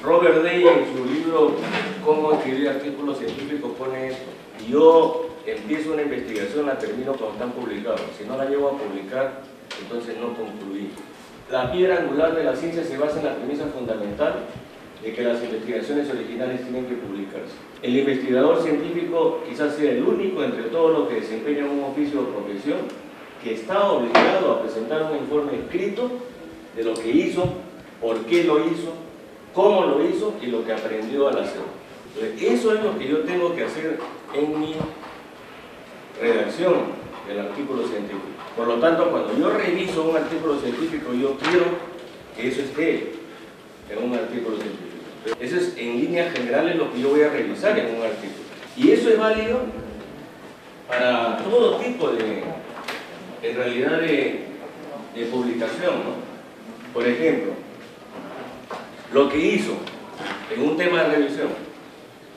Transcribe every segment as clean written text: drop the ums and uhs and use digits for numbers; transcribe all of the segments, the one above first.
Robert Day en su libro Cómo escribir artículos científicos pone esto. Yo empiezo una investigación, la termino cuando están publicados. Si no la llevo a publicar, entonces no concluí. La piedra angular de la ciencia se basa en la premisa fundamental de que las investigaciones originales tienen que publicarse. El investigador científico quizás sea el único entre todos los que desempeñan un oficio o profesión que está obligado a presentar un informe escrito de lo que hizo, por qué lo hizo, cómo lo hizo y lo que aprendió al hacerlo. Entonces, eso es lo que yo tengo que hacer en mi redacción del artículo científico. Por lo tanto, cuando yo reviso un artículo científico, yo quiero que eso esté en un artículo científico. Eso es, en líneas generales, lo que yo voy a revisar en un artículo. Y eso es válido para todo tipo de publicación, ¿no? Por ejemplo, lo que hizo en un tema de revisión,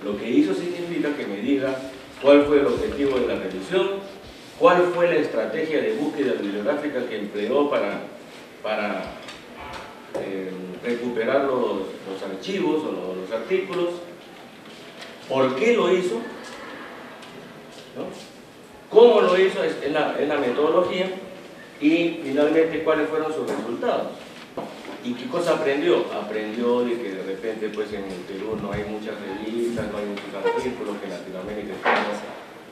lo que hizo significa que me diga cuál fue el objetivo de la revisión, cuál fue la estrategia de búsqueda bibliográfica que empleó para recuperar los archivos o los artículos, por qué lo hizo, ¿no? Cómo lo hizo en la metodología y finalmente cuáles fueron sus resultados. ¿Y qué cosa aprendió? Aprendió de que de repente pues en el Perú no hay muchas revistas, no hay muchos artículos, que en Latinoamérica estamos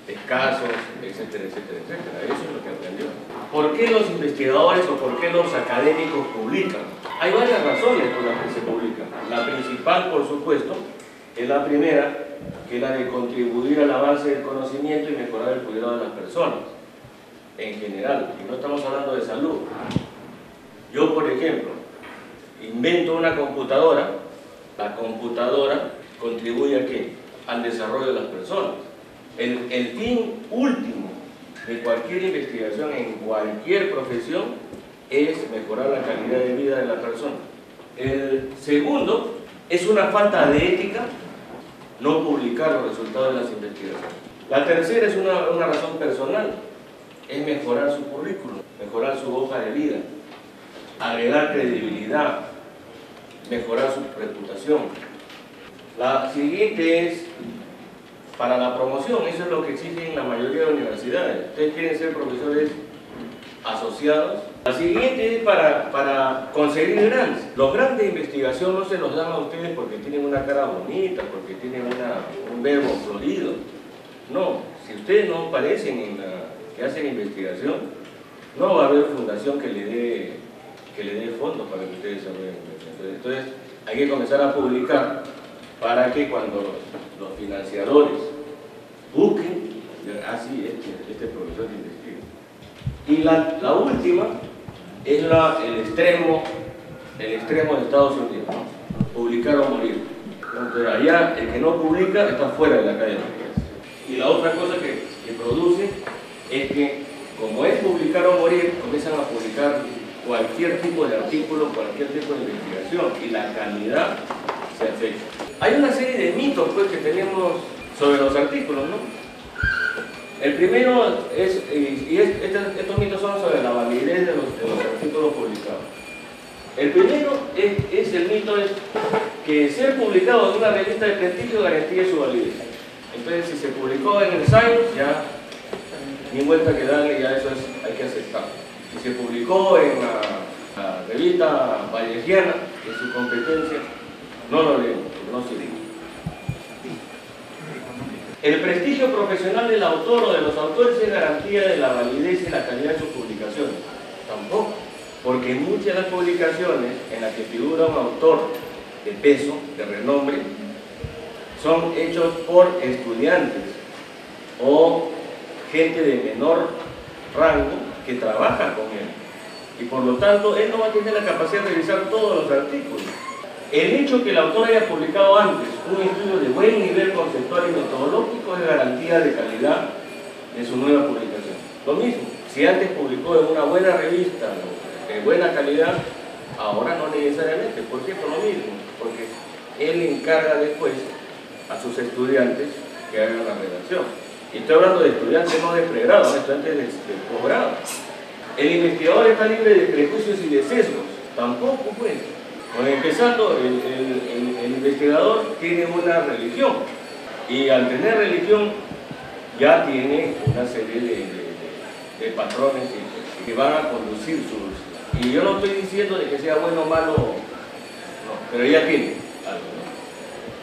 escasos, etcétera, etcétera, etcétera. Eso es lo que aprendió. ¿Por qué los investigadores o por qué los académicos publican? Hay varias razones por las que se publican. La principal, por supuesto, es la primera, que es la de contribuir al avance del conocimiento y mejorar el cuidado de las personas, en general, y no estamos hablando de salud. Yo, por ejemplo, invento una computadora, la computadora contribuye ¿a qué? Al desarrollo de las personas. El fin último de cualquier investigación en cualquier profesión es mejorar la calidad de vida de la persona. El segundo es una falta de ética no publicar los resultados de las investigaciones. La tercera es una razón personal, es mejorar su currículum, mejorar su hoja de vida, agregar credibilidad, mejorar su reputación. La siguiente es para la promoción, eso es lo que exigen la mayoría de universidades. Ustedes quieren ser profesores asociados. La siguiente es para conseguir grants. Los grants de investigación no se los dan a ustedes porque tienen una cara bonita, porque tienen un verbo florido. No, si ustedes no aparecen que hacen investigación, no va a haber fundación que le dé fondos para que ustedes desarrollen investigación. Entonces hay que comenzar a publicar para que cuando los financiadores busquen, así este profesor investiga. Y la última es el extremo de Estados Unidos, ¿no? Publicar o morir. Entonces allá el que no publica está fuera de la academia. Y la otra cosa que produce es que, como es publicar o morir, comienzan a publicar cualquier tipo de artículo, cualquier tipo de investigación, y la calidad se afecta. Hay una serie de mitos pues, que tenemos sobre los artículos, ¿no? El primero estos mitos son sobre la validez de los artículos publicados. El primero es el mito que ser publicado en una revista de prestigio garantía su validez. Entonces, si se publicó en el Science, ya ni vuelta que darle, ya eso hay que aceptar. Si se publicó en la revista Vallejiana, en su competencia, no lo leemos, no sirve. El prestigio profesional del autor o de los autores es garantía de la validez y la calidad de sus publicaciones. Tampoco, porque muchas de las publicaciones en las que figura un autor de peso, de renombre, son hechos por estudiantes o gente de menor rango que trabaja con él. Y por lo tanto, él no va a tener la capacidad de revisar todos los artículos. El hecho que el autor haya publicado antes un estudio de buen nivel conceptual y metodológico es garantía de calidad de su nueva publicación. Lo mismo, si antes publicó en una buena revista de buena calidad, ahora no necesariamente. ¿Por qué? Por lo mismo, porque él encarga después a sus estudiantes que hagan la redacción. Y estoy hablando de estudiantes no de pregrado, de estudiantes de posgrado. El investigador está libre de prejuicios y de sesgos. Tampoco, pues. Bueno, empezando, el investigador tiene una religión y al tener religión ya tiene una serie de patrones que van a conducir sus... Y yo no estoy diciendo de que sea bueno o malo, no, pero ya tiene algo, ¿no?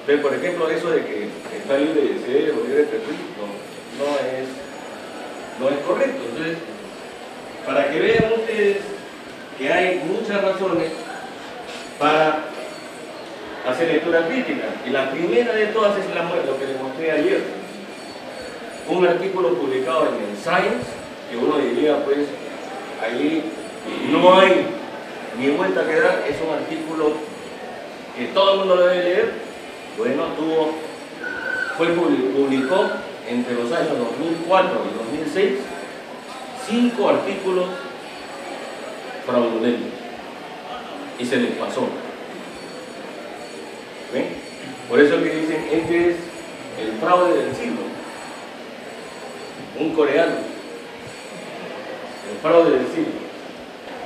Entonces, por ejemplo, eso de que está libre de ser o libre de prejuicio, no es correcto. Entonces, para que vean ustedes que hay muchas razones para hacer lectura crítica, y la primera de todas es lo que les mostré ayer, un artículo publicado en el Science, que uno diría, pues, ahí no hay ni vuelta que dar, es un artículo que todo el mundo lo debe leer. Bueno, publicó entre los años 2004 y 2006 5 artículos fraudulentos y se les pasó. ¿Ven? Por eso que dicen, este es el fraude del siglo, un coreano, el fraude del siglo.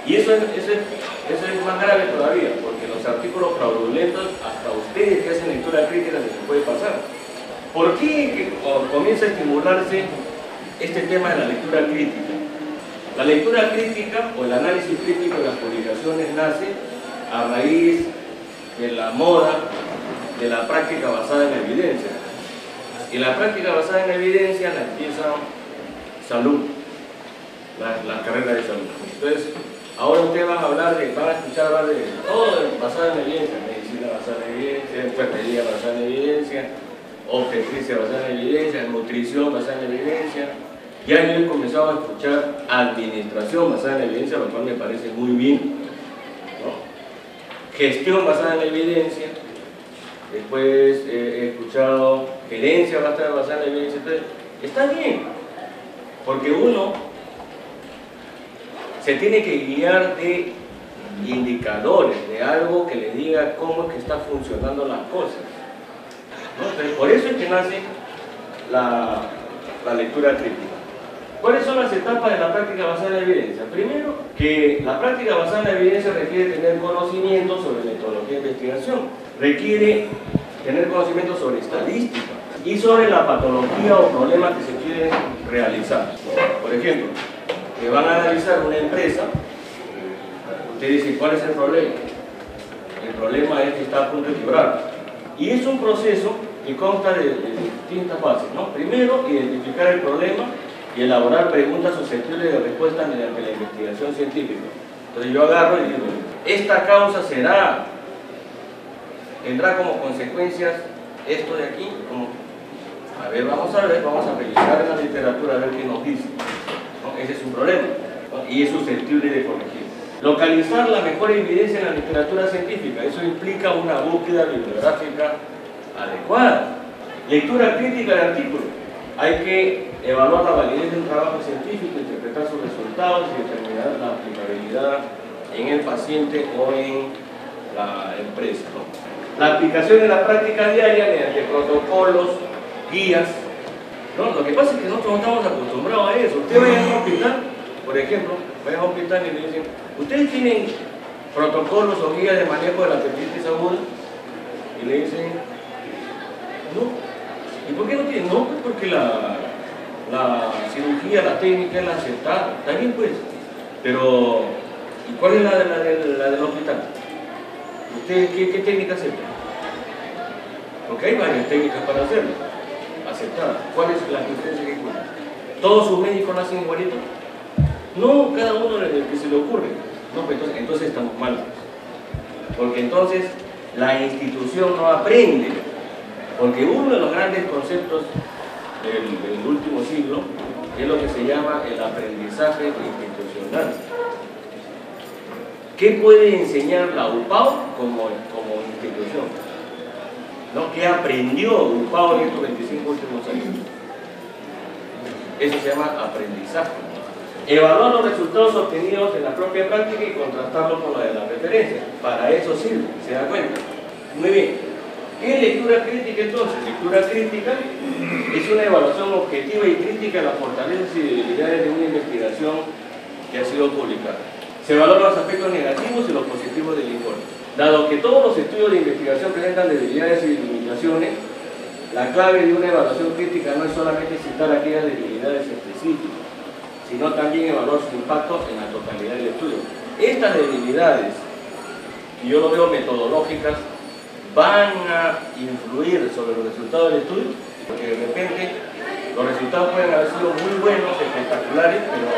Y eso es más grave todavía, porque los artículos fraudulentos, hasta ustedes que hacen lectura crítica se les puede pasar. ¿Por qué comienza a estimularse este tema de la lectura crítica? La lectura crítica o el análisis crítico de las publicaciones nace a raíz de la moda de la práctica basada en la evidencia. Y la práctica basada en la evidencia la empieza salud, la carrera de salud. Entonces, ahora ustedes van a escuchar hablar de todo basado en la evidencia: medicina basada en evidencia, enfermería basada en evidencia, obstetricia basada en evidencia, nutrición basada en evidencia. Ya yo he comenzado a escuchar administración basada en evidencia, lo cual me parece muy bien, ¿no? Gestión basada en evidencia. Después he escuchado gerencia basada en evidencia. Entonces, está bien, porque uno se tiene que guiar de indicadores, de algo que le diga cómo es que están funcionando las cosas, ¿no? Entonces, por eso es que nace la lectura crítica. ¿Cuáles son las etapas de la práctica basada en la evidencia? Primero, que la práctica basada en la evidencia requiere tener conocimiento sobre metodología de investigación, requiere tener conocimiento sobre estadística y sobre la patología o problema que se quiere realizar. Por ejemplo, que van a analizar una empresa, usted dice, ¿cuál es el problema? El problema es que está a punto de quebrar. Y es un proceso que consta de distintas fases, ¿no? Primero, identificar el problema y elaborar preguntas susceptibles de respuesta mediante la investigación científica. Entonces yo agarro y digo, esta causa tendrá como consecuencias esto de aquí. A ver, vamos a revisar en la literatura a ver qué nos dice, ¿no? Ese es un problema, ¿no? Y es susceptible de corregir. Localizar la mejor evidencia en la literatura científica, eso implica una búsqueda bibliográfica adecuada. Lectura crítica del artículo, hay que evaluar la validez de un trabajo científico, interpretar sus resultados y determinar la aplicabilidad en el paciente o en la empresa, ¿no? La aplicación en la práctica diaria mediante protocolos, guías, ¿no? Lo que pasa es que nosotros no estamos acostumbrados a eso. Usted vaya a un hospital, por ejemplo, vaya a un hospital y le dicen, ¿ustedes tienen protocolos o guías de manejo de la apendicitis aguda? Y le dicen, no. ¿Y por qué no tienen? No, pues porque la cirugía, la técnica es la aceptada. Está bien, pues. Pero, ¿y cuál es la del hospital? ¿Ustedes qué técnica aceptan? Porque hay varias técnicas para hacerlo. Aceptadas. ¿Cuál es la que ustedes se encuentran? ¿Todos sus médicos nacen igualitos? No, cada uno el que se le ocurre. No, pues entonces estamos mal. Porque entonces la institución no aprende. Porque uno de los grandes conceptos del último siglo es lo que se llama el aprendizaje institucional. ¿Qué puede enseñar la UPAO como institución? ¿No? ¿Qué aprendió UPAO en estos 25 últimos años? Eso se llama aprendizaje. Evaluar los resultados obtenidos en la propia práctica y contrastarlos con la de la referencia. Para eso sirve, ¿se da cuenta? Muy bien. ¿Qué es lectura crítica entonces? Lectura crítica es una evaluación objetiva y crítica de las fortalezas y debilidades de una investigación que ha sido publicada. Se valoran los aspectos negativos y los positivos del informe. Dado que todos los estudios de investigación presentan debilidades y limitaciones, la clave de una evaluación crítica no es solamente citar aquellas debilidades específicas, sino también evaluar su impacto en la totalidad del estudio. Estas debilidades, y yo lo veo metodológicas, van a influir sobre los resultados del estudio, porque de repente los resultados pueden haber sido muy buenos, espectaculares, pero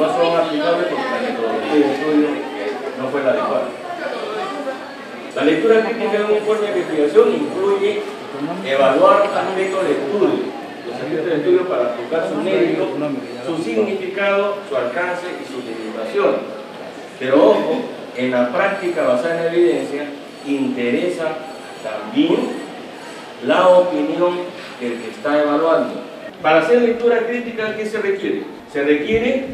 no son aplicables porque la metodología del estudio no fue la adecuada. La lectura crítica de un informe de investigación incluye evaluar aspectos del estudio, los aspectos del estudio para juzgar su mérito, su significado, su alcance y sus limitaciones. Pero ojo, en la práctica basada en evidencia, interesa también la opinión del que está evaluando. Para hacer lectura crítica, ¿qué se requiere? Se requiere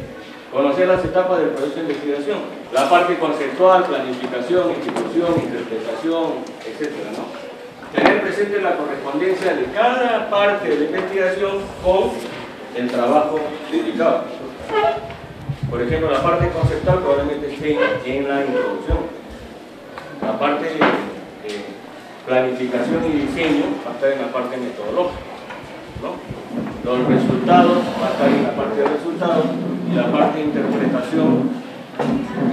conocer las etapas del proceso de investigación, la parte conceptual, planificación, ejecución, interpretación, etc., ¿no? Tener presente la correspondencia de cada parte de la investigación con el trabajo dedicado. Por ejemplo, la parte conceptual probablemente esté en la introducción. La parte de planificación y diseño va a estar en la parte metodológica, ¿no? Los resultados va a estar en la parte de resultados y la parte de interpretación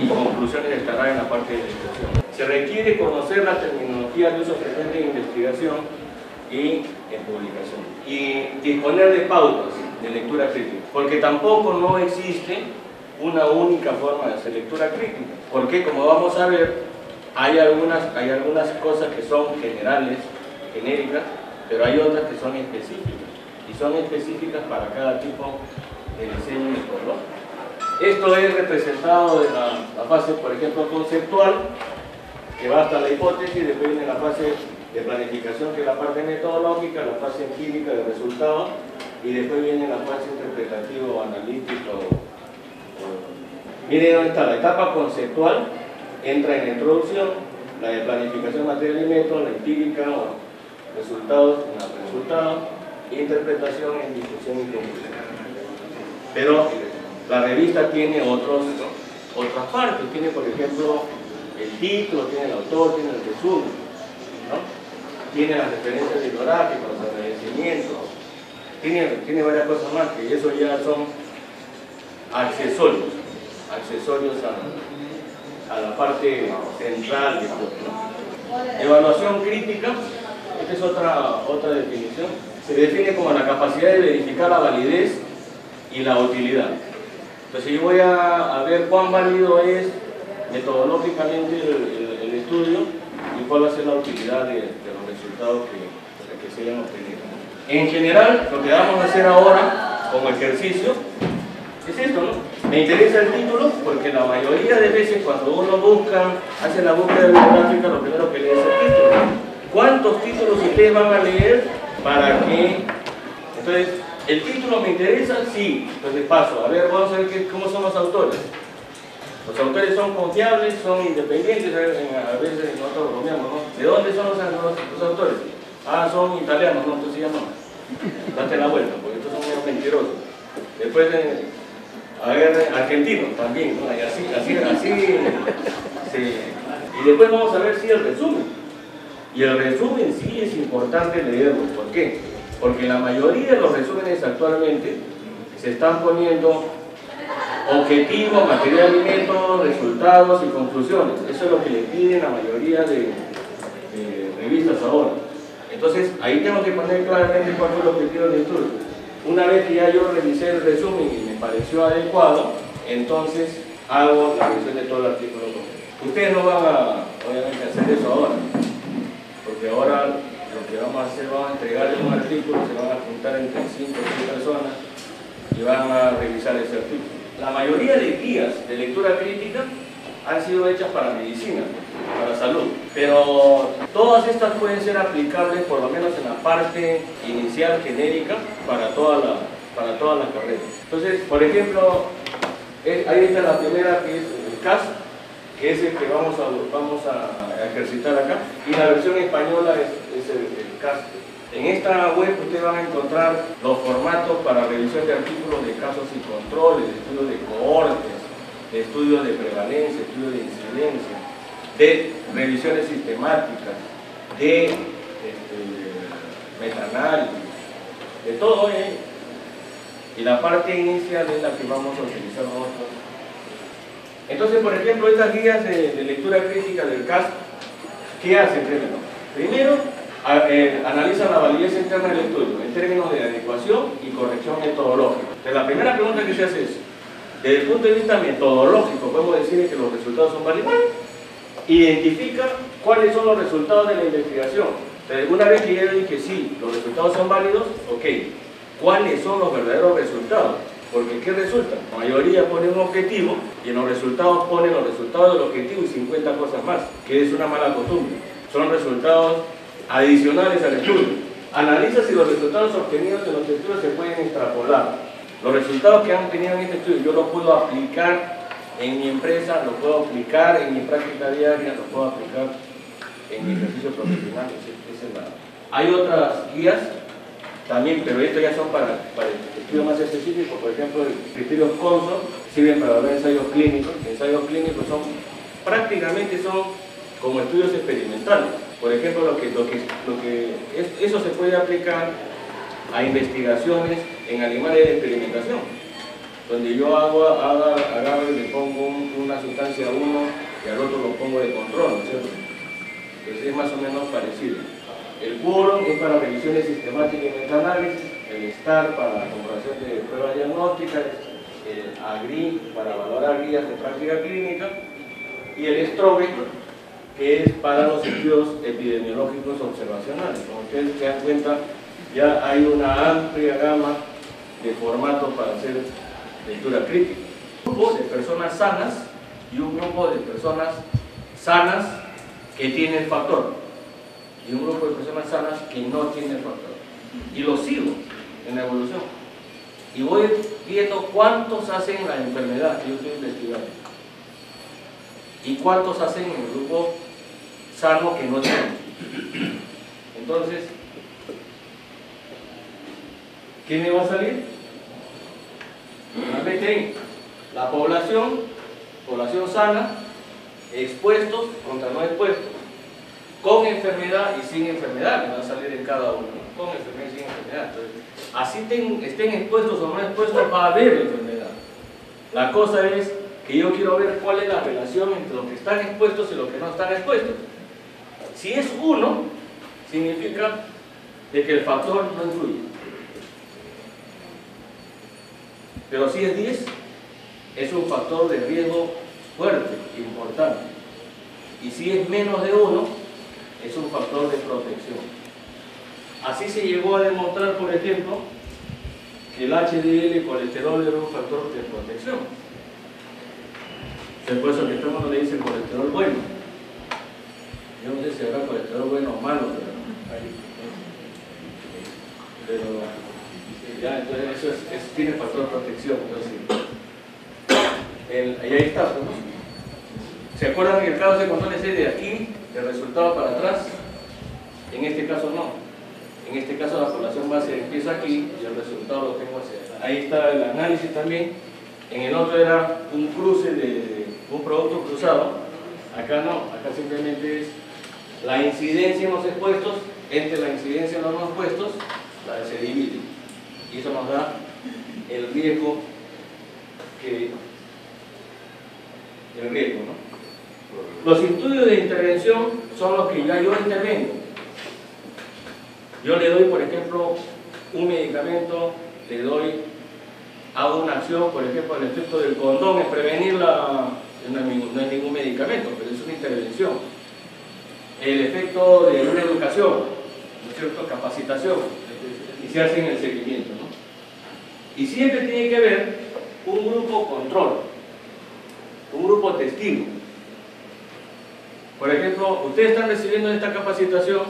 y conclusiones estará en la parte de descripción. Se requiere conocer la terminología de uso frecuente en investigación y en publicación y disponer de pautas de lectura crítica, porque tampoco no existe una única forma de hacer lectura crítica, porque como vamos a ver, hay algunas cosas que son generales, genéricas, pero hay otras que son específicas, y son específicas para cada tipo de diseño metodológico. Esto es representado en la fase, por ejemplo, conceptual, que va hasta la hipótesis, después viene la fase de planificación, que es la parte metodológica, la fase empírica de resultados, y después viene la fase interpretativa o analítica. Miren dónde está la etapa conceptual, entra en la introducción, la de planificación material y método, la empírica o resultados, en los resultados, interpretación en discusión y conclusión. Pero la revista tiene otras partes, tiene por ejemplo el título, tiene el autor, tiene el resumen, ¿no? Tiene las referencias bibliográficas, los agradecimientos, tiene varias cosas más, que eso ya son accesorios a la parte central de todo, ¿no? Evaluación crítica, esta es otra definición, se define como la capacidad de verificar la validez y la utilidad. Entonces yo voy a ver cuán válido es metodológicamente el estudio y cuál va a ser la utilidad de los resultados que se hayan obtenido. En general, lo que vamos a hacer ahora como ejercicio es esto, ¿no? Me interesa el título porque la mayoría de veces cuando uno hace la búsqueda bibliográfica, lo primero que lee es el título. ¿Cuántos títulos ustedes van a leer para que? Entonces, ¿el título me interesa? Sí. Entonces paso, a ver, vamos a ver cómo son los autores. Los autores son confiables, son independientes, a veces nosotros bromeamos, ¿no? ¿De dónde son los autores? Ah, son italianos, no, entonces ya no. Date la vuelta, porque estos son medio mentirosos. Después, a ver, argentinos también, ¿no? Y así y después vamos a ver si el resumen. Y el resumen sí es importante leerlo. ¿Por qué? Porque la mayoría de los resúmenes actualmente se están poniendo objetivo, material y método, resultados y conclusiones. Eso es lo que le piden la mayoría de revistas ahora. Entonces, ahí tengo que poner claramente cuál fue el objetivo del estudio. Una vez que ya yo revisé el resumen y me pareció adecuado, entonces hago la revisión de todo el artículo. Ustedes no van obviamente a hacer eso ahora, porque ahora lo que vamos a hacer, vamos a entregarles un artículo, se van a juntar entre 5 o 6 personas y van a revisar ese artículo. La mayoría de guías de lectura crítica han sido hechas para medicina, para salud, pero todas estas pueden ser aplicables por lo menos en la parte inicial genérica para toda la carrera. Entonces, por ejemplo, ahí está la primera, que es el CAS, que es el que vamos a ejercitar acá, y la versión española es el CAS. En esta web ustedes van a encontrar los formatos para revisión de artículos de casos y controles, de estudios de cohortes, de estudios de prevalencia, estudios de incidencia, de revisiones sistemáticas, de metaanálisis, de todo ello. Y la parte inicial es la que vamos a utilizar nosotros. Entonces, por ejemplo, estas guías de lectura crítica del CAS, ¿qué hacen primero? Analizan la validez interna del estudio en términos de adecuación y corrección metodológica. Entonces, la primera pregunta que se hace es, desde el punto de vista metodológico, podemos decir que los resultados son válidos. Identifica cuáles son los resultados de la investigación. Entonces, una vez que ya dije sí, los resultados son válidos, ok, ¿cuáles son los verdaderos resultados? Porque ¿qué resulta? La mayoría pone un objetivo y en los resultados ponen los resultados del objetivo y 50 cosas más, que es una mala costumbre. Son resultados adicionales al estudio. Analiza si los resultados obtenidos en los estudios se pueden extrapolar. Los resultados que han tenido en este estudio yo los puedo aplicar en mi empresa, los puedo aplicar en mi práctica diaria, los puedo aplicar en mi ejercicio profesional. Hay otras guías también, pero estos ya son para estudios más específicos. Por ejemplo, los criterios CONSO sirven para ver ensayos clínicos. Ensayos clínicos prácticamente son como estudios experimentales. Por ejemplo, eso se puede aplicar a investigaciones en animales de experimentación, donde yo agarro y le pongo una sustancia a uno y al otro lo pongo de control, ¿no es cierto? Entonces es más o menos parecido. El quórum es para revisiones sistemáticas y metaanálisis, el STAR para la comparación de pruebas diagnósticas, el AGRI para valorar guías de práctica clínica y el STROBE, que es para los estudios epidemiológicos observacionales. Como ustedes se dan cuenta, ya hay una amplia gama de formatos para hacer lectura crítica. Un grupo de personas sanas y un grupo de personas sanas que tienen factor, y un grupo de personas sanas que no tienen factor. Y los sigo en la evolución. Y voy viendo cuántos hacen la enfermedad que yo estoy investigando. Y cuántos hacen en el grupo sano que no tienen. Entonces, ¿qué me va a salir? Realmente la población sana, expuestos contra no expuestos, con enfermedad y sin enfermedad, me va a salir en cada uno, con enfermedad y sin enfermedad. Entonces, así estén expuestos o no expuestos, va a haber enfermedad. La cosa es que yo quiero ver cuál es la relación entre los que están expuestos y los que no están expuestos. Si es 1, significa de que el factor no influye. Pero si es 10, es un factor de riesgo fuerte, importante. Y si es menos de 1, es un factor de protección. Así se llegó a demostrar, por ejemplo, que el HDL colesterol era un factor de protección. Es por eso que todo el mundo le dice colesterol bueno. Yo no sé si habrá colesterol bueno o malo, pero ya, entonces eso tiene factor de protección. Entonces, y ahí está, ¿no? ¿Se acuerdan que el caso de control es de aquí, del resultado para atrás? En este caso no. En este caso la población base empieza aquí y el resultado lo tengo hacia allá. Ahí está el análisis también. En el otro era un cruce de un producto cruzado. Acá no, acá simplemente es la incidencia en los expuestos entre la incidencia en los no expuestos, se divide. Y eso nos da el riesgo ¿no? Los estudios de intervención son los que ya yo intervengo. Yo le doy, por ejemplo, un medicamento, hago una acción, por ejemplo, el efecto del condón en prevenirla, no es ningún medicamento, pero es una intervención. El efecto de una educación, ¿no es cierto?, capacitación, y se hace en el seguimiento, ¿no? Y siempre tiene que haber un grupo control, un grupo testigo. Por ejemplo, ustedes están recibiendo esta capacitación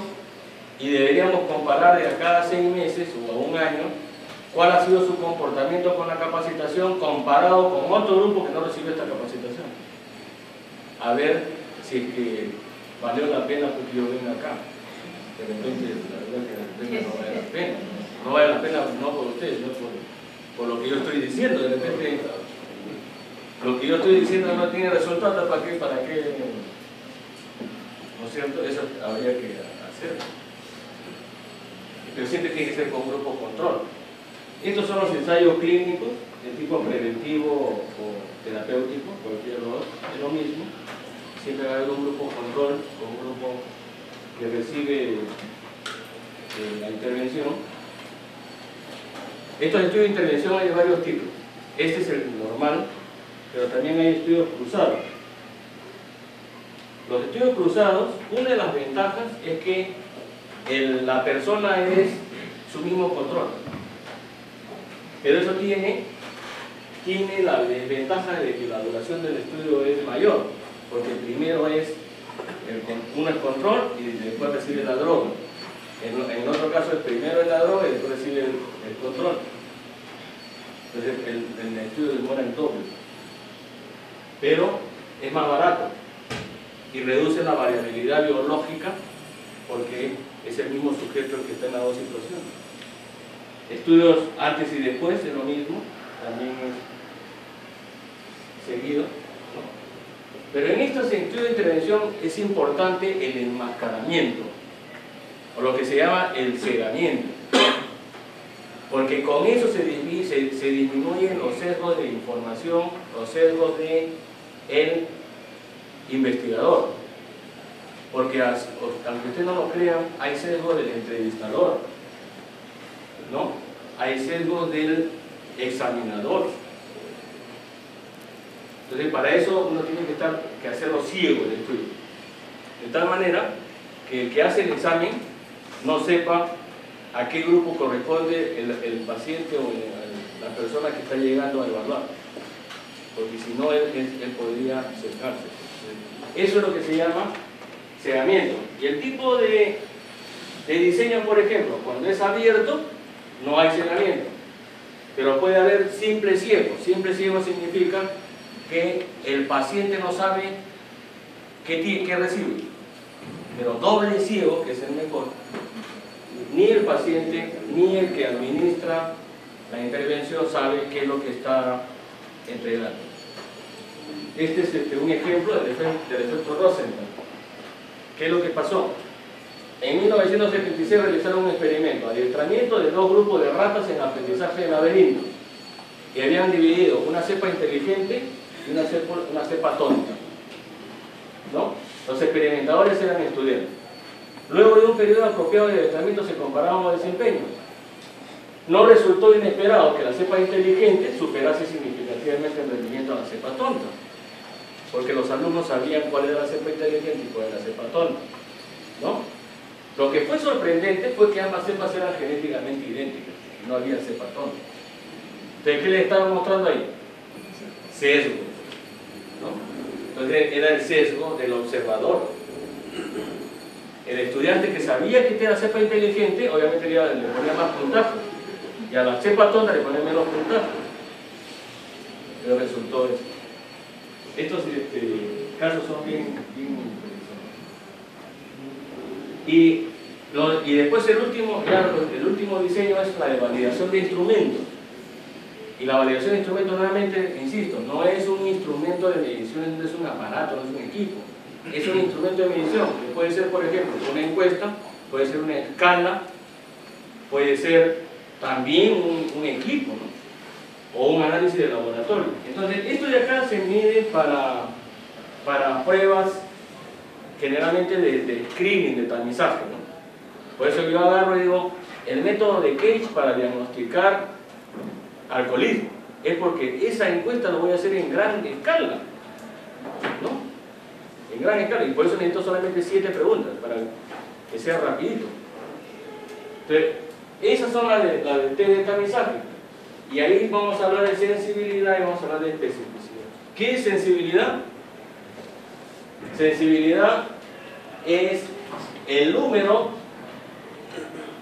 y deberíamos comparar de a cada 6 meses o a un año cuál ha sido su comportamiento con la capacitación comparado con otro grupo que no recibió esta capacitación. A ver si es que valió la pena porque yo venga acá. De repente, la verdad que de repente no vale la pena. No vale la pena no por ustedes, no por lo que yo estoy diciendo. De repente, lo que yo estoy diciendo no tiene resultado, ¿para qué ¿no es cierto? Eso habría que hacer. Pero siempre tiene que ser con grupo control. Estos son los ensayos clínicos de tipo preventivo o terapéutico, cualquier dos, es lo mismo. Siempre va a haber un grupo control con un grupo que recibe la intervención. Estos estudios de intervención hay de varios tipos. Este es el normal, pero también hay estudios cruzados. Los estudios cruzados, una de las ventajas es que la persona es su mismo control. Pero eso tiene la desventaja de que la duración del estudio es mayor, porque primero uno es control y después recibe la droga. En otro caso, el primero es la droga y después recibe el control. Entonces el estudio demora el doble. Pero es más barato y reduce la variabilidad biológica porque es el mismo sujeto el que está en las dos situaciones. Estudios antes y después es lo mismo, también es seguido, ¿no? Pero en estos estudios de intervención es importante el enmascaramiento, o lo que se llama el cegamiento, porque con eso se disminuyen los sesgos de información, los sesgos del investigador, porque aunque ustedes no lo crean, hay sesgos del entrevistador, ¿no? Hay sesgos del examinador. Entonces para eso uno tiene que hacerlo ciego el estudio, de tal manera que el que hace el examen no sepa a qué grupo corresponde el paciente o la persona que está llegando a evaluar, porque si no él podría sesgarse. Eso es lo que se llama cegamiento. Y el tipo de diseño, por ejemplo, cuando es abierto no hay cegamiento, pero puede haber simple ciego. Simple ciego significa que el paciente no sabe qué recibe, pero doble ciego, que es el mejor, ni el paciente ni el que administra la intervención sabe qué es lo que está entregando. Este es un ejemplo del efecto Rosenthal. ¿Qué es lo que pasó? En 1976 realizaron un experimento, adiestramiento de dos grupos de ratas en aprendizaje de laberintos, y habían dividido una cepa inteligente y una cepa tonta, ¿no? Los experimentadores eran estudiantes. Luego de un periodo apropiado de adiestramiento se comparaban los desempeños. No resultó inesperado que la cepa inteligente superase significativamente el rendimiento a la cepa tonta, porque los alumnos sabían cuál era la cepa inteligente y cuál era la cepa tonta, ¿no? Lo que fue sorprendente fue que ambas cepas eran genéticamente idénticas, no había cepa tonta. Entonces, ¿qué les estaba mostrando ahí? Sesgo, ¿no? Entonces era el sesgo del observador. El estudiante que sabía que era cepa inteligente, obviamente le ponía más puntaje, y a la cepa tonta le ponía menos puntaje. Pero resultó eso. Estos casos son bien interesantes. Y después el último diseño es la de validación de instrumentos. Y la validación de instrumentos, nuevamente, insisto, no es un instrumento de medición, no es un aparato, no es un equipo. Es un instrumento de medición, que puede ser, por ejemplo, una encuesta, puede ser una escala, puede ser también un equipo, ¿no? O un análisis de laboratorio. Entonces, esto de acá se mide para pruebas generalmente de screening, de tamizaje, ¿no? Por eso yo agarro y digo, el método de Cage para diagnosticar alcoholismo, es porque esa encuesta lo voy a hacer en gran escala, ¿no? En gran escala, y por eso necesito solamente 7 preguntas, para que sea rapidito. Entonces, esas son las de test de tamizaje, y ahí vamos a hablar de sensibilidad y vamos a hablar de especificidad. ¿Qué es sensibilidad? Sensibilidad es el número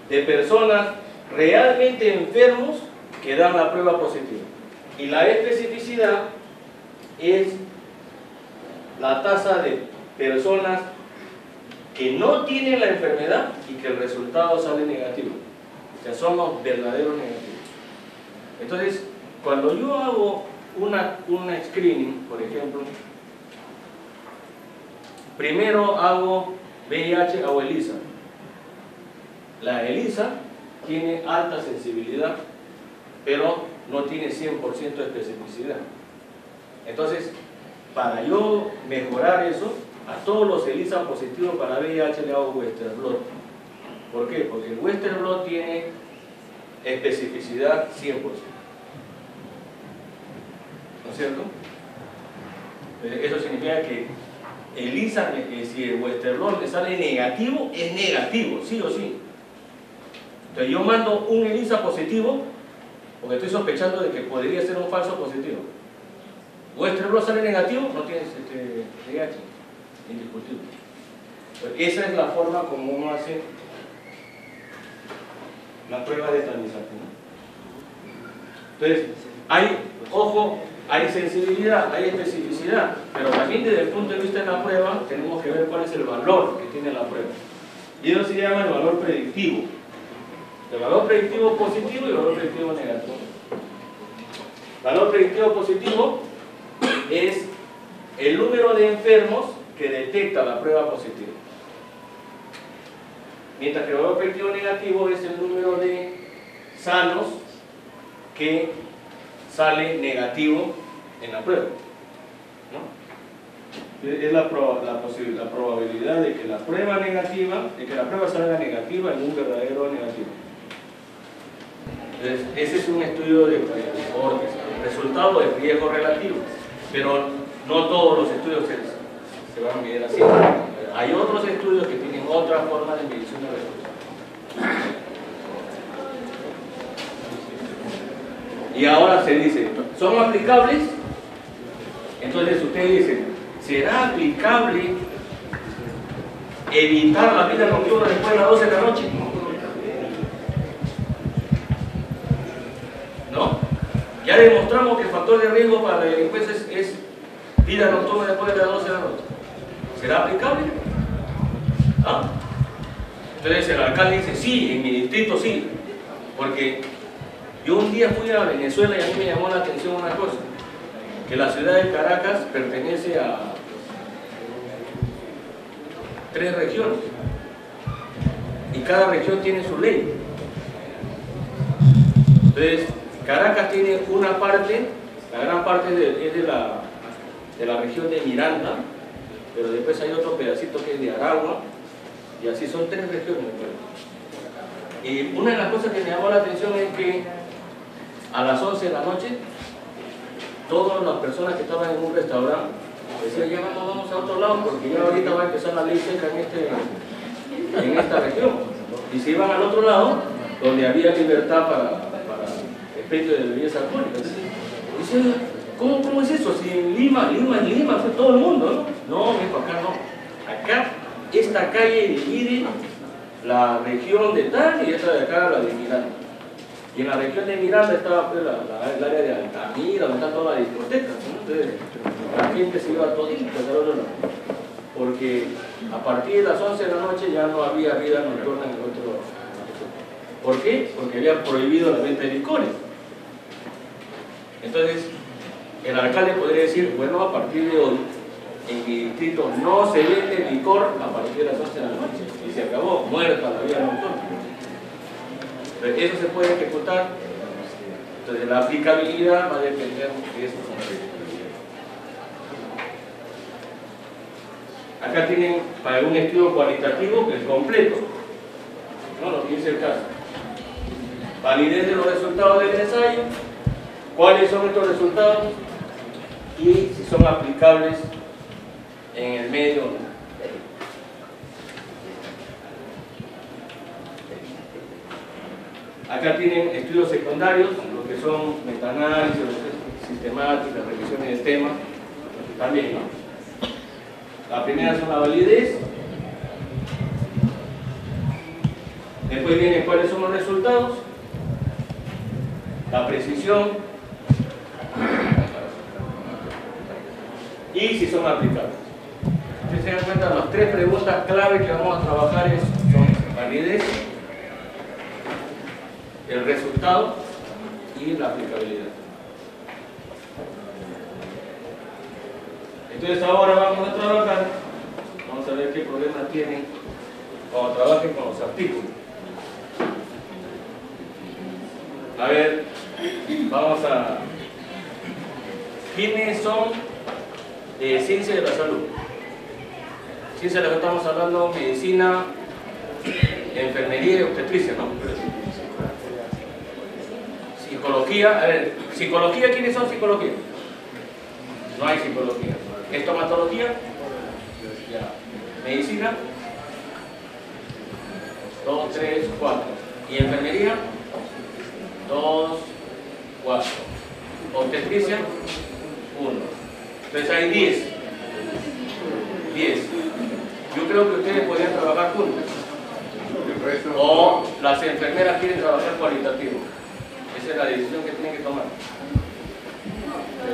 de personas realmente enfermos que dan la prueba positiva. Y la especificidad es la tasa de personas que no tienen la enfermedad y que el resultado sale negativo. O sea, son los verdaderos negativos. Entonces, cuando yo hago una screening, por ejemplo, primero hago VIH o ELISA. La ELISA tiene alta sensibilidad, pero no tiene 100% de especificidad. Entonces, para yo mejorar eso, a todos los ELISA positivos para VIH le hago Western blot. ¿Por qué? Porque el Western blot tiene especificidad 100%. ¿No es cierto? Eso significa que ELISA, si el Western blot le sale negativo, es negativo, sí o sí. Entonces yo mando un ELISA positivo porque estoy sospechando de que podría ser un falso positivo. Western blot sale negativo, no tienes VIH, indiscutible. Entonces, esa es la forma como uno hace la prueba de estabilización, ¿no? Entonces, ojo, hay sensibilidad, hay especificidad, pero también desde el punto de vista de la prueba tenemos que ver cuál es el valor que tiene la prueba. Y eso se llama el valor predictivo. El valor predictivo positivo y el valor predictivo negativo. El valor predictivo positivo es el número de enfermos que detecta la prueba positiva. Mientras que el valor predictivo negativo es el número de sanos que sale negativo en la prueba, ¿no? Es la probabilidad de que la prueba salga negativa en un verdadero negativo. Entonces, ese es un estudio de resultado de riesgo relativo, pero no todos los estudios se van a medir así. Hay otros estudios que tienen otra forma de medición de resultados. Y ahora se dice, ¿son aplicables? Entonces usted dice, ¿será aplicable evitar la vida nocturna después de las 12 de la noche? ¿No? Ya demostramos que el factor de riesgo para la delincuencia es vida nocturna después de las 12 de la noche. ¿Será aplicable? ¿Ah? Entonces el alcalde dice, sí, en mi distrito sí, porque yo un día fui a Venezuela y a mí me llamó la atención una cosa, que la ciudad de Caracas pertenece a 3 regiones y cada región tiene su ley. Entonces Caracas tiene una parte, la gran parte es de la región de Miranda, pero después hay otro pedacito que es de Aragua, y así son 3 regiones. Y una de las cosas que me llamó la atención es que a las 11 de la noche todas las personas que estaban en un restaurante decían, ya vamos a otro lado porque ya ahorita va a empezar la ley seca en esta región, y se iban al otro lado donde había libertad para expendio de bebidas alcohólicas. Dice, ¿cómo es eso? Si en Lima fue todo el mundo, ¿no? No, acá no. Acá, esta calle divide la región de tal y esta de acá la de Miranda. Y en la región de Miranda estaba pues, el área de Altamira, donde están todas las discotecas, ¿no? Entonces, la gente se iba todita, porque a partir de las 11 de la noche ya no había vida nocturna en el otro lado. ¿Por qué? Porque había prohibido la venta de licores. Entonces, el alcalde podría decir, bueno, a partir de hoy, en mi distrito no se vende licor a partir de las 11 de la noche. Y se acabó, muerta la vida nocturna. Entonces, eso se puede ejecutar. Entonces, la aplicabilidad va a depender de esos conceptos. Acá tienen para un estudio cualitativo el completo, ¿no? Lo que dice el caso. Validez de los resultados del ensayo, cuáles son estos resultados y si son aplicables en el medio o no. Acá tienen estudios secundarios, lo que son metaanálisis, sistemáticas, revisiones de tema, también, ¿no? La primera son la validez, después vienen cuáles son los resultados, la precisión y si son aplicables. Ustedes se dan cuenta, las 3 preguntas clave que vamos a trabajar son validez, el resultado y la aplicabilidad. Entonces ahora vamos a trabajar, vamos a ver qué problemas tienen cuando trabajen con los artículos. A ver, vamos a... ¿Quiénes son de ciencia de la salud? Ciencia de la que estamos hablando, medicina, enfermería y obstetricia, ¿no? Psicología, a ver, psicología, ¿quiénes son psicología? No hay psicología. Estomatología, ya. Medicina, 2, 3, 4. Y enfermería, 2, 4. Obstetricia, 1. Entonces hay 10. 10. Yo creo que ustedes podrían trabajar juntos. O las enfermeras quieren trabajar cualitativo. Esa es la decisión que tienen que tomar.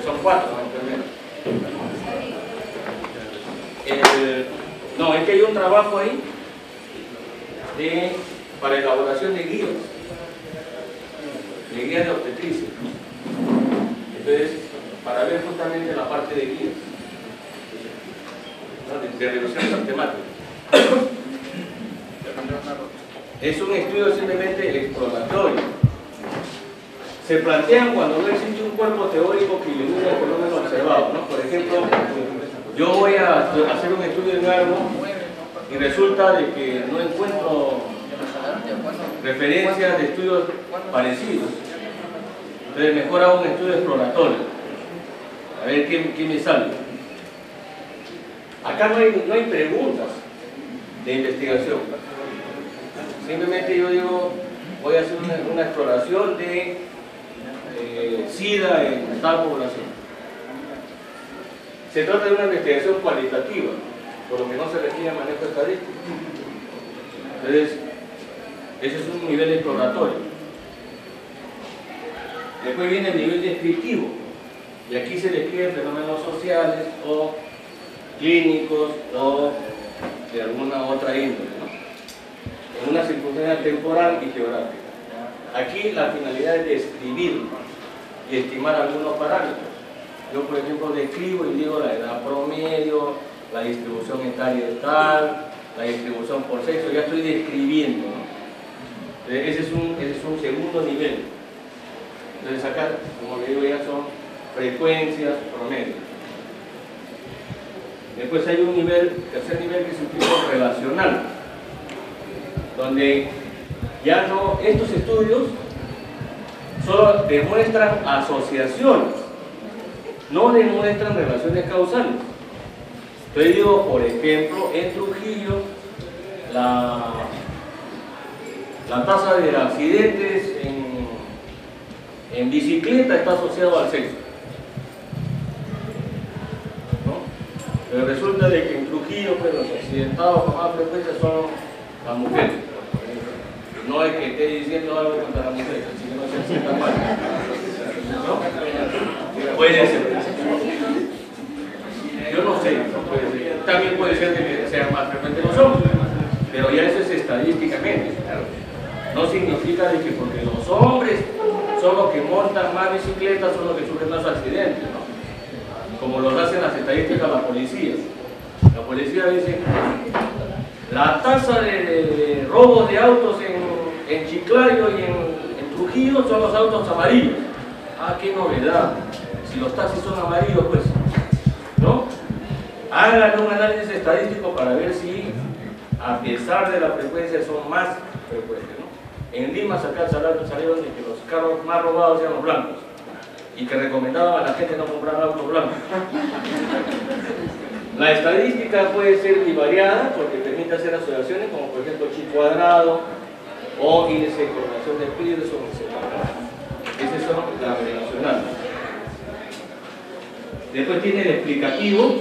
Son 4 las enfermeras. No, es que hay un trabajo ahí para elaboración de guías de obstetricia. Entonces, para ver justamente la parte de guías, ¿no? de revisión sistemática. Es un estudio simplemente exploratorio. Se plantean cuando no existe un cuerpo teórico que ilumine el fenómeno observado, ¿no? Por ejemplo, yo voy a hacer un estudio en algo y resulta de que no encuentro referencias de estudios parecidos. Entonces mejor hago un estudio exploratorio. A ver qué me sale. Acá no hay preguntas de investigación. Simplemente yo digo, voy a hacer una exploración de SIDA en tal población. Se trata de una investigación cualitativa, por lo que no se requiere manejo estadístico. Entonces, ese es un nivel exploratorio. Después viene el nivel descriptivo, y aquí se describen fenómenos sociales o clínicos o de alguna otra índole, ¿no? En una circunstancia temporal y geográfica. Aquí la finalidad es describir y estimar algunos parámetros. Yo, por ejemplo, describo y digo la edad promedio, la distribución etaria tal, la distribución por sexo, ya estoy describiendo, ¿no? Ese es un segundo nivel. Entonces acá, como le digo, ya son frecuencias promedio. Después hay un tercer nivel que es un tipo relacional, donde ya no, estos estudios solo demuestran asociaciones, no demuestran relaciones causales. Entonces digo, por ejemplo, en Trujillo, la tasa de accidentes en bicicleta está asociada al sexo, ¿no? Pero resulta de que en Trujillo, pues, los accidentados con más frecuencia son las mujeres. No es que esté diciendo algo contra las mujeres, sino que se sientan mal, ¿no? Puede ser. Yo no sé, también puede ser que sean más frecuentes los hombres, pero ya eso es estadísticamente, claro. No significa de que porque los hombres son los que montan más bicicletas, son los que sufren más accidentes, ¿no? Como los hacen las estadísticas la policía. La policía dice, la tasa de robos de autos en Chiclayo y en Trujillo son los autos amarillos. Ah, qué novedad. Si los taxis son amarillos, pues, ¿no? Hagan un análisis estadístico para ver si, a pesar de la frecuencia, son más frecuentes, ¿no? En Lima salieron de que los carros más robados eran los blancos y que recomendaban a la gente no comprar autos blancos. La estadística puede ser divariada porque permite hacer asociaciones como por ejemplo chi cuadrado o índice de correlación de Pearson, etc. Esas son las relacionales. Después tiene el explicativo.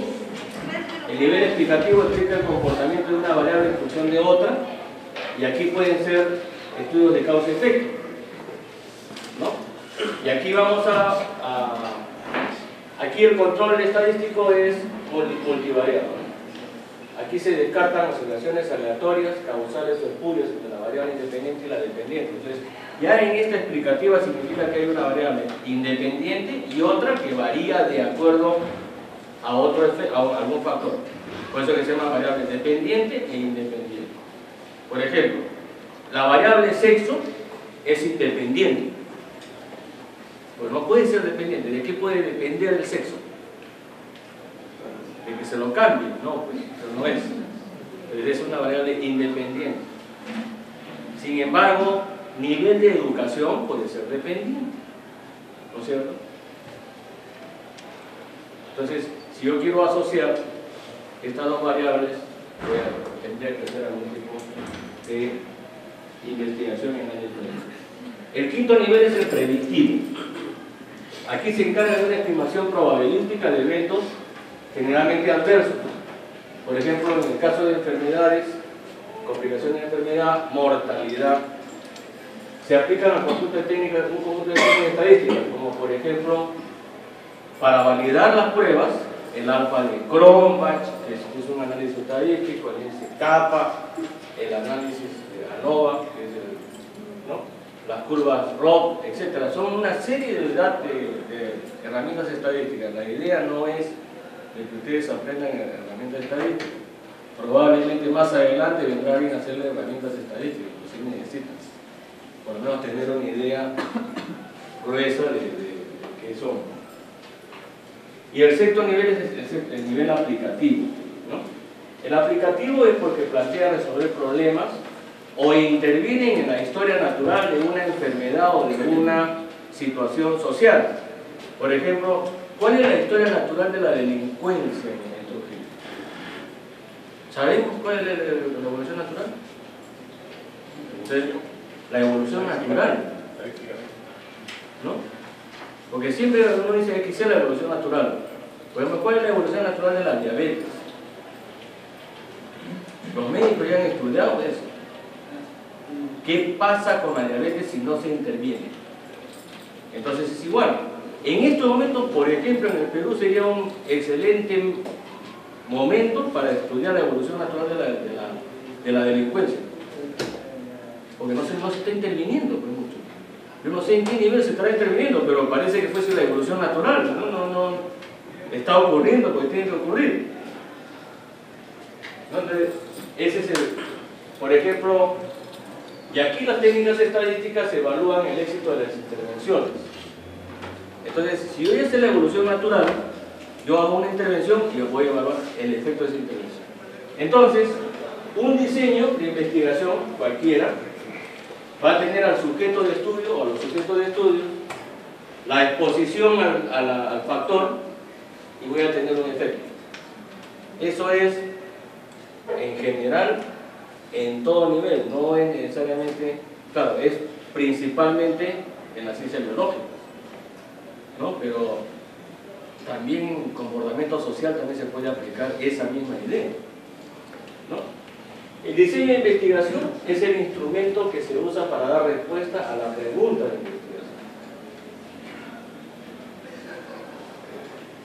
El nivel explicativo explica el comportamiento de una variable en función de otra, y aquí pueden ser estudios de causa-efecto, ¿no? Y aquí vamos aquí el control estadístico es multivariado, ¿no? Aquí se descartan oscilaciones aleatorias, causales o espurias entre la variable independiente y la dependiente. Entonces, ya en esta explicativa significa que hay una variable independiente y otra que varía de acuerdo a otro efecto, a algún factor. Por eso que se llama variable dependiente e independiente. Por ejemplo, la variable sexo es independiente. Pues no puede ser dependiente. ¿De qué puede depender el sexo? De que se lo cambie. No, pues eso no es. Es una variable independiente. Sin embargo, nivel de educación puede ser dependiente. ¿No es cierto? Entonces, si yo quiero asociar estas dos variables, voy a tendría que hacer algún tipo de investigación en la diferencia. El quinto nivel es el predictivo. Aquí se encarga de una estimación probabilística de eventos generalmente adversos. Por ejemplo, en el caso de enfermedades, complicaciones de enfermedad, mortalidad, se aplican a conjunto de técnicas, un conjunto de técnicas estadísticas, como por ejemplo, para validar las pruebas, el alfa de Cronbach, que es un análisis estadístico, el análisis Kappa, el análisis de ANOVA, que es las curvas ROP, etc. Son una serie de herramientas estadísticas. La idea no es de que ustedes aprendan herramientas estadísticas. Probablemente más adelante vendrá alguien a hacerle herramientas estadísticas, pero sí necesitan por lo menos tener una idea gruesa de qué son. Y el sexto nivel es el nivel aplicativo, ¿no? El aplicativo es porque plantea resolver problemas o intervienen en la historia natural de una enfermedad o de una situación social. Por ejemplo, ¿cuál es la historia natural de la delincuencia en Trujillo? ¿Sabemos cuál es la evolución natural? Entonces, la evolución natural, ¿no? Porque siempre uno dice que sea la evolución natural. Por ejemplo, ¿cuál es la evolución natural de la diabetes? Los médicos ya han estudiado eso. ¿Qué pasa con la diabetes si no se interviene? Entonces es igual. En estos momentos, por ejemplo, en el Perú sería un excelente momento para estudiar la evolución natural de la delincuencia. Porque no se está interviniendo pues, mucho. Yo no sé en qué nivel se estará interviniendo, pero parece que fuese la evolución natural. No está ocurriendo porque tiene que ocurrir. Entonces, ese es por ejemplo, y aquí las técnicas estadísticas evalúan el éxito de las intervenciones. Entonces, si yo ya sé la evolución natural, yo hago una intervención y voy a evaluar el efecto de esa intervención. Entonces, un diseño de investigación cualquiera va a tener al sujeto de estudio o a los sujetos de estudio, la exposición al factor y voy a tener un efecto. Eso es, en general, en todo nivel, no es necesariamente, claro, es principalmente en la ciencia biológica, ¿no? Pero también en comportamiento social también se puede aplicar esa misma idea, ¿no? El diseño de investigación es el instrumento que se usa para dar respuesta a la pregunta de investigación.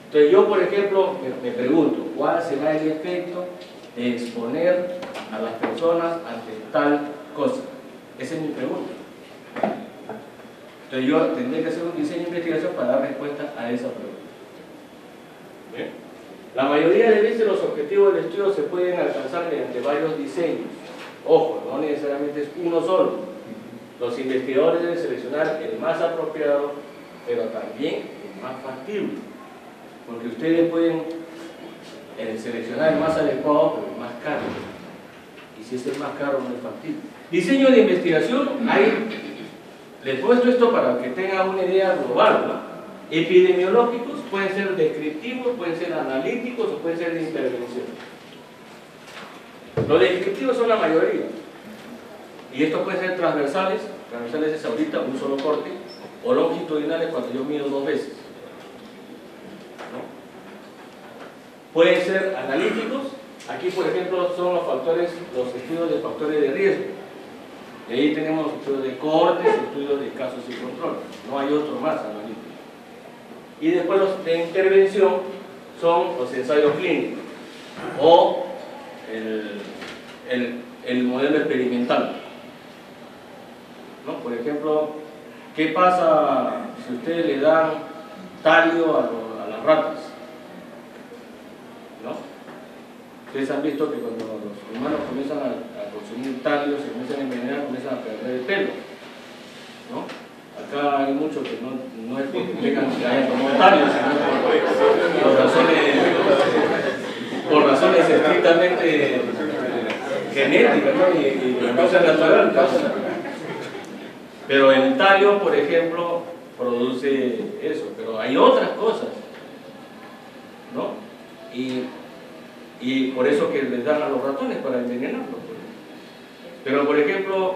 Entonces yo, por ejemplo, me pregunto, ¿cuál será el efecto de exponer a las personas ante tal cosa? Esa es mi pregunta. Entonces yo tendré que hacer un diseño de investigación para dar respuesta a esa pregunta. ¿Bien? La mayoría de veces los objetivos del estudio se pueden alcanzar mediante varios diseños. Ojo, no necesariamente es uno solo. Los investigadores deben seleccionar el más apropiado, pero también el más factible. Porque ustedes pueden seleccionar el más adecuado, pero el más caro. Y si es el más caro, no es factible. Diseño de investigación, les he puesto esto para que tengan una idea global, ¿no? Epidemiológicos pueden ser descriptivos, pueden ser analíticos o pueden ser de intervención. Los descriptivos son la mayoría. Y estos pueden ser transversales es ahorita un solo corte, o longitudinales cuando yo mido 2 veces. ¿No? Pueden ser analíticos. Aquí, por ejemplo, son los estudios de factores de riesgo. Y ahí tenemos estudios de cortes, estudios de casos y control. No hay otro más analítico. Y después los de intervención son los ensayos clínicos o el modelo experimental, ¿no? Por ejemplo, ¿qué pasa si ustedes le dan talio a las ratas? Ustedes han visto que cuando los humanos comienzan a consumir talio, se comienzan a envenenar, comienzan a perder el pelo, ¿no? Acá hay muchos que no es porque tengan que hayan tomado talio, sino por razones estrictamente genéticas, ¿no? y causa natural. Pero el talio, por ejemplo, produce eso, pero hay otras cosas, ¿no? Y por eso que les dan a los ratones para envenenarlos. Pero por ejemplo,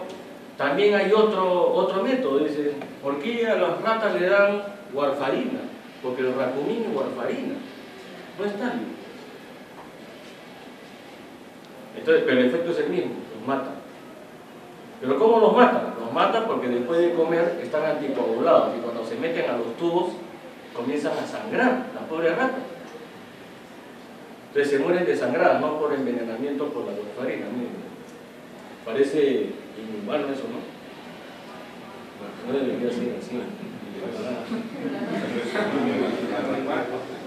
también hay otro método. Dicen, ¿por qué a las ratas le dan warfarina? Porque el racumín es warfarina, no es talio. Entonces, pero el efecto es el mismo, los mata. ¿Pero cómo los matan? Los matan porque después de comer están anticoagulados y cuando se meten a los tubos comienzan a sangrar, las pobres ratas. Entonces se mueren desangradas, no por envenenamiento por la warfarina. Parece inhumano eso, ¿no? No debería ser así.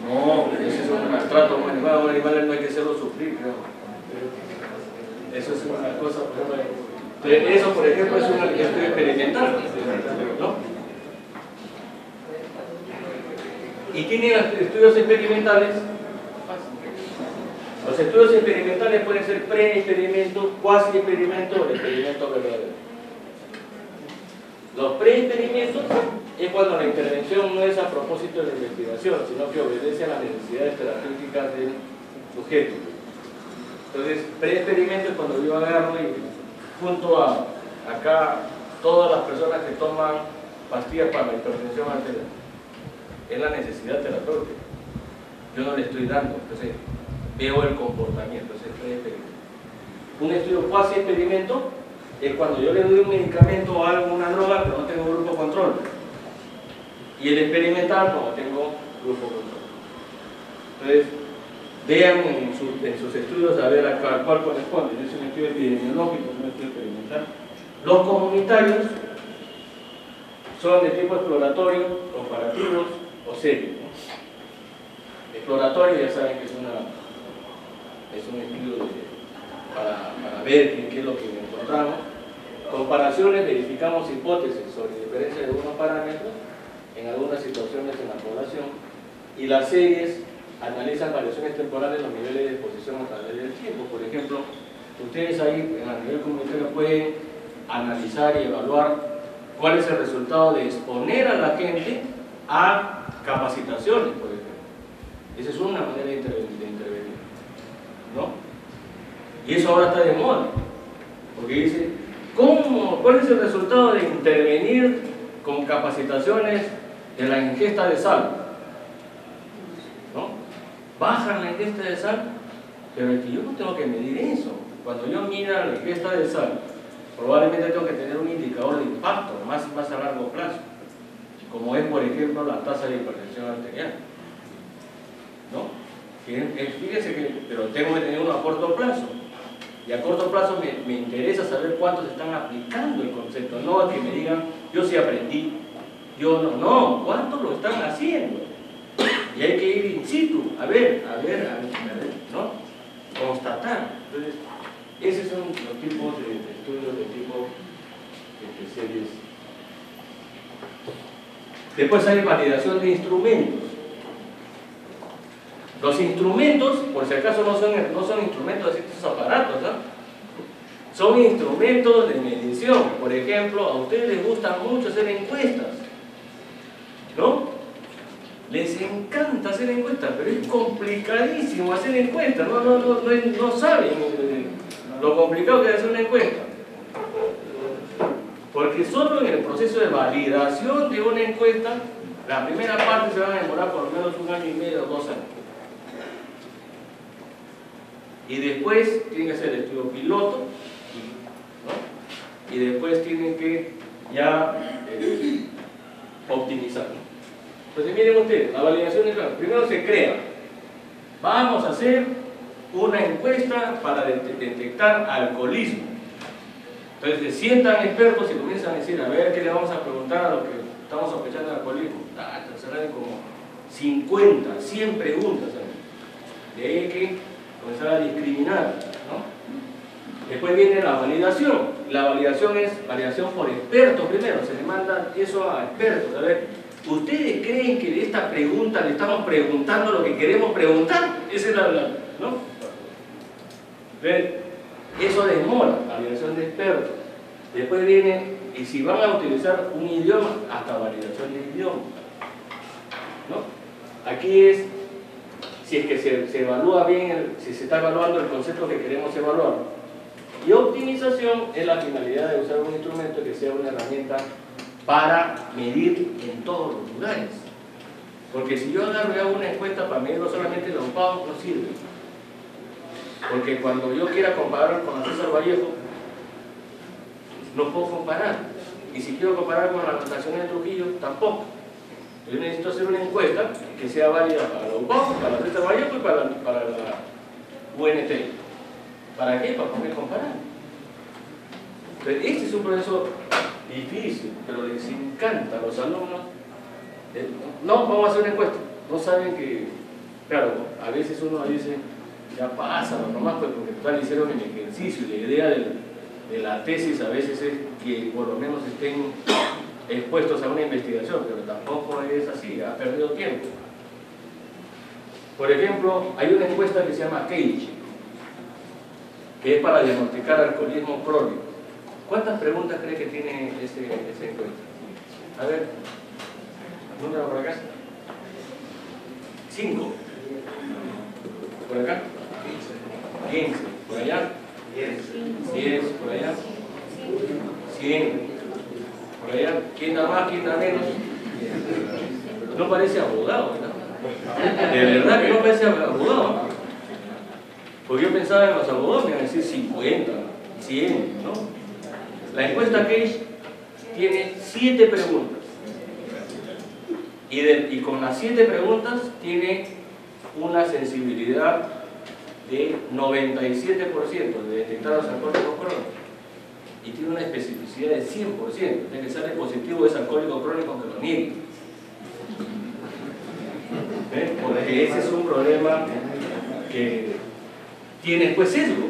No, ese es un maltrato a un animal. A un animal no hay que hacerlo sufrir, creo. Eso es una cosa, por ejemplo. Eso, por ejemplo, es un estudio experimental, ¿no? Y tiene estudios experimentales. Los estudios experimentales pueden ser pre-experimentos, cuasi-experimentos o experimentos verdaderos. Los pre-experimentos es cuando la intervención no es a propósito de la investigación, sino que obedece a las necesidades terapéuticas del sujeto. Entonces, pre-experimento es cuando yo agarro y junto a acá todas las personas que toman pastillas para la hipertensión arterial. Es la necesidad terapéutica. Yo no le estoy dando, entonces veo el comportamiento, ese es pre-experimento. Un estudio cuasi experimento es cuando yo le doy un medicamento o algo, una droga, pero no tengo grupo control. Y el experimental cuando tengo grupo control. Entonces, vean en sus estudios a ver a cuál corresponde. Es un estudio epidemiológico, un estudio experimental. Los comunitarios son de tipo exploratorio, comparativos o serios, ¿no? Exploratorio ya saben que es un estudio para ver qué es lo que encontramos. Comparaciones, verificamos hipótesis sobre diferencia de algunos parámetros en algunas situaciones en la población. Y las series analizan variaciones temporales en los niveles de exposición a través del tiempo. Por ejemplo, ustedes ahí a nivel comunitario pueden analizar y evaluar cuál es el resultado de exponer a la gente a capacitaciones, por ejemplo. Esa es una manera de intervenir, ¿no? Y eso ahora está de moda, porque dice, ¿cuál es el resultado de intervenir con capacitaciones de la ingesta de sal? ¿No? Bajan la ingesta de sal, pero es que yo no tengo que medir eso. Cuando yo mira la ingesta de sal, probablemente tengo que tener un indicador de impacto más a largo plazo, como es, por ejemplo, la tasa de hipertensión arterial, ¿no? Fíjense que, pero tengo que tener uno a corto plazo, y a corto plazo me interesa saber cuántos están aplicando el concepto, no a que me digan, yo sí aprendí, yo no, cuántos lo están haciendo, y hay que ir in situ, a ver, ¿no? Constatar. Entonces, esos son los tipos de estudios de tipo series. Después hay validación de instrumentos. Los instrumentos, por si acaso, no son instrumentos de estos aparatos, ¿no? Son instrumentos de medición. Por ejemplo, a ustedes les gusta mucho hacer encuestas, ¿no? Les encanta hacer encuestas, pero es complicadísimo hacer encuestas. No saben lo complicado que es hacer una encuesta. Porque solo en el proceso de validación de una encuesta, la primera parte se va a demorar por lo menos 1 año y medio o 2 años. Y después tienen que hacer el estudio piloto, ¿no? Y después tienen que ya optimizar. Entonces miren ustedes, la validación es claro. Primero se crea. Vamos a hacer una encuesta para detectar alcoholismo. Entonces se sientan expertos y comienzan a decir, a ver qué le vamos a preguntar a los que estamos sospechando de alcoholismo. Se salen como 50, 100 preguntas. De ahí que comenzar a discriminar, ¿no? Después viene la validación. La validación es validación por expertos primero, se le manda eso a expertos. A ver, ¿ustedes creen que de esta pregunta le estamos preguntando lo que queremos preguntar? Esa es ¿no? ¿Ven? Eso demora, validación de expertos. Después viene, y si van a utilizar un idioma, hasta validación de idioma, ¿no? Aquí es, si es que se evalúa bien, si se está evaluando el concepto que queremos evaluar. Y optimización es la finalidad de usar un instrumento que sea una herramienta para medir en todos los lugares. Porque si yo agarro y hago una encuesta para medirlo solamente en los pagos, no sirve. Porque cuando yo quiera comparar con la César Vallejo, no puedo comparar. Y si quiero comparar con la Nacional de Trujillo, tampoco. Yo necesito hacer una encuesta que sea válida para la UPAO, para la César Vallejo y para la UNT. ¿Para qué? Para poder comparar. Entonces, este es un proceso difícil, pero les encanta a los alumnos. No, vamos a hacer una encuesta. No saben que, claro, a veces uno dice, ya pasa, nomás pues porque total hicieron el ejercicio. La idea de la tesis a veces es que por lo menos estén expuestos a una investigación, pero tampoco es así, ha perdido tiempo. Por ejemplo, hay una encuesta que se llama Cage, que es para diagnosticar alcoholismo crónico. ¿Cuántas preguntas cree que tiene esa encuesta? A ver, número por acá. 5. ¿Por acá? 15. ¿Por allá? 10. ¿Por allá? 100. ¿Por allá? ¿Quién da más? ¿Quién da menos? No parece abogado, ¿no? De verdad que no parece abogado. Porque yo pensaba en los abogados, me iban a decir 50, 100, ¿no? La encuesta Cage tiene 7 preguntas. Y con las 7 preguntas tiene una sensibilidad de 97% de detectar los alcohólicos crónicos. Y tiene una especificidad de 100%. De que sale positivo es alcohólico crónico que lo niegue. Porque ese es un problema que tiene pues sesgo.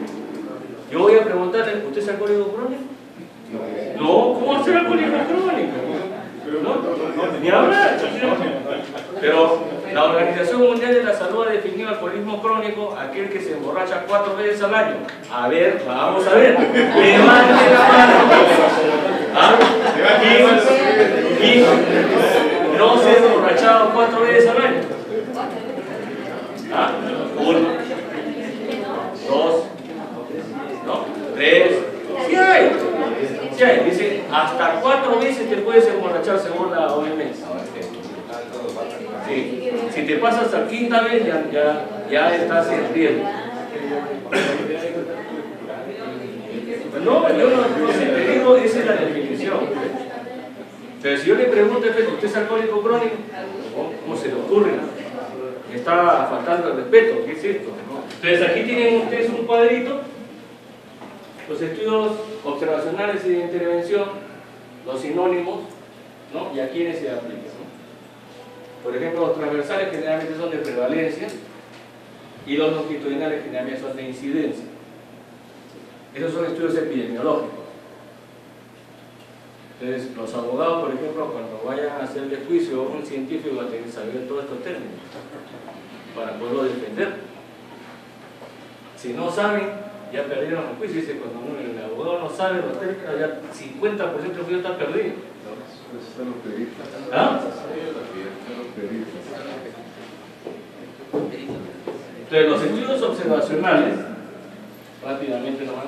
Yo voy a preguntarle, ¿usted es alcohólico crónico? No, ¿cómo va a ser alcohólico crónico? No, ni hablar. Pero la Organización Mundial de la Salud ha definido alcoholismo crónico aquel que se emborracha 4 veces al año. A ver, vamos a ver. Levante la mano. ¿Ah? ¿Quién no se ha emborrachado 4 veces al año? ¿Ah? 1, 2, ¿no? 3. Sí hay. Sí hay. Dice, hasta 4 veces te puedes emborrachar según la OMS. Sí. Si te pasas a 5ª vez, ya estás en riesgo. No, yo no sé, te digo, esa es la definición. Pero si yo le pregunto, ¿usted es alcohólico crónico? ¿Cómo se le ocurre? Está faltando el respeto, ¿qué es esto? Entonces aquí tienen ustedes un cuadrito, los estudios observacionales y de intervención, los sinónimos, ¿no? Y a quiénes se aplican, ¿no? Por ejemplo, los transversales generalmente son de prevalencia y los longitudinales generalmente son de incidencia. Esos son estudios epidemiológicos. Entonces, los abogados, por ejemplo, cuando vayan a hacerle juicio a un científico, van a tener que saber todos estos términos para poderlo defender. Si no saben, ya perdieron el juicio. Dice, cuando el abogado no sabe los términos, ya 50% del juicio está perdido. ¿Ah? Entonces, los estudios observacionales, rápidamente nomás,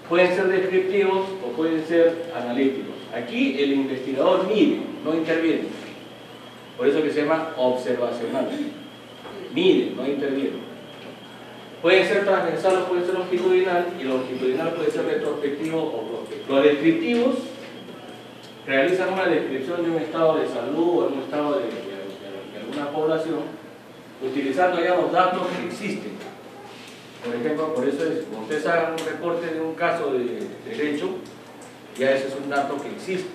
pueden ser descriptivos o pueden ser analíticos. Aquí el investigador mide, no interviene. Por eso que se llama observacional. Mide, no interviene. Puede ser transversal o puede ser longitudinal, y longitudinal puede ser retrospectivo o prospectivo. Los descriptivos realizan una descripción de un estado de salud o de un estado de alguna población, utilizando ya los datos que existen. Por ejemplo, por eso es, cuando ustedes hagan un reporte de un caso de derecho, ya ese es un dato que existe.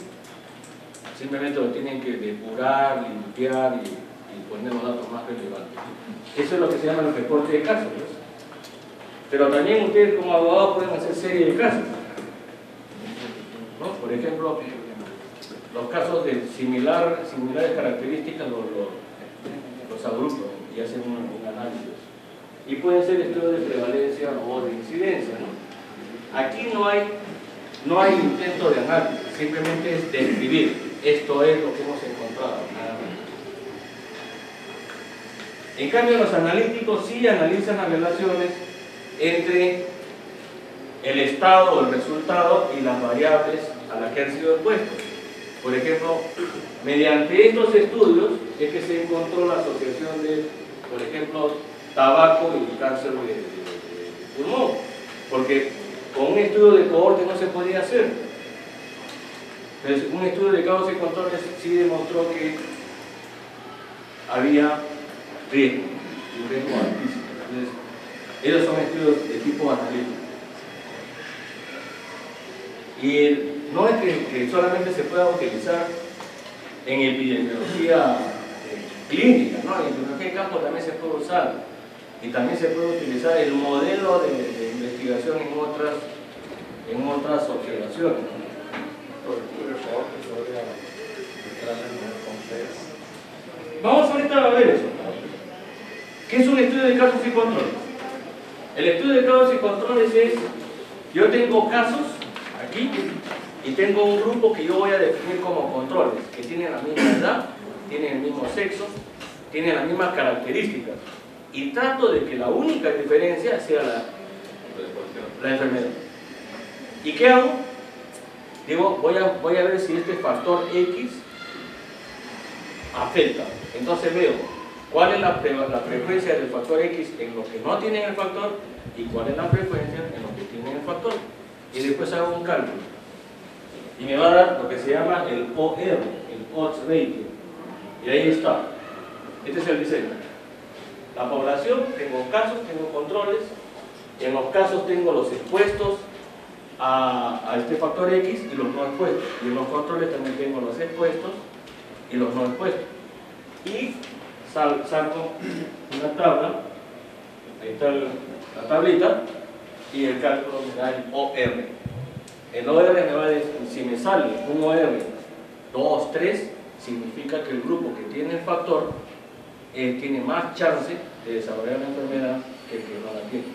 Simplemente lo tienen que depurar, limpiar y poner los datos más relevantes. Eso es lo que se llama el reporte de casos, ¿no? Pero también ustedes como abogados pueden hacer serie de casos, ¿no? Por ejemplo, los casos de similares características los agrupan y hacen un análisis. Y pueden ser estudios de prevalencia o de incidencia, ¿no? Aquí no hay intento de análisis, simplemente es describir. Esto es lo que hemos encontrado, nada más. En cambio, los analíticos sí analizan las relaciones entre el estado o el resultado y las variables a las que han sido expuestos. Por ejemplo, mediante estos estudios es que se encontró la asociación de, por ejemplo, tabaco y cáncer de pulmón, porque con un estudio de cohorte no se podía hacer. Entonces, un estudio de causas y controles sí demostró que había riesgo, un riesgo altísimo. Entonces, esos son estudios de tipo analítico. Y no es que solamente se pueda utilizar en epidemiología clínica, ¿no? En epidemiología de campo también se puede usar. Y también se puede utilizar el modelo de investigación en otras observaciones, ¿no? Vamos ahorita a ver eso. ¿Qué es un estudio de casos y controles? El estudio de casos y controles es, yo tengo casos aquí y tengo un grupo que yo voy a definir como controles, que tienen la misma edad, tienen el mismo sexo, tienen las mismas características, y trato de que la única diferencia sea la enfermedad. ¿Y qué hago? Digo, voy a ver si este factor X afecta. Entonces veo cuál es la frecuencia del factor X en los que no tienen el factor y cuál es la frecuencia en los que tienen el factor. Y después hago un cálculo. Y me va a dar lo que se llama el OR, el odds ratio. Y ahí está. Este es el diseño. La población, tengo casos, tengo controles. En los casos tengo los expuestos a este factor X y los no expuestos. Y en los controles también tengo los expuestos y los no expuestos. Y saco una tabla, ahí está la tablita, y el cálculo me da el OR. El OR me va a decir, si me sale un OR 2, 3, significa que el grupo que tiene el factor tiene más chance de desarrollar la enfermedad que el que no la tiene.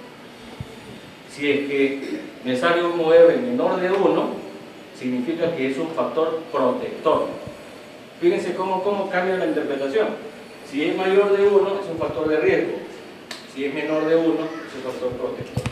Si es que me sale un OR menor de 1, significa que es un factor protector. Fíjense cómo cambia la interpretación. Si es mayor de 1, es un factor de riesgo. Si es menor de 1, es un factor protector.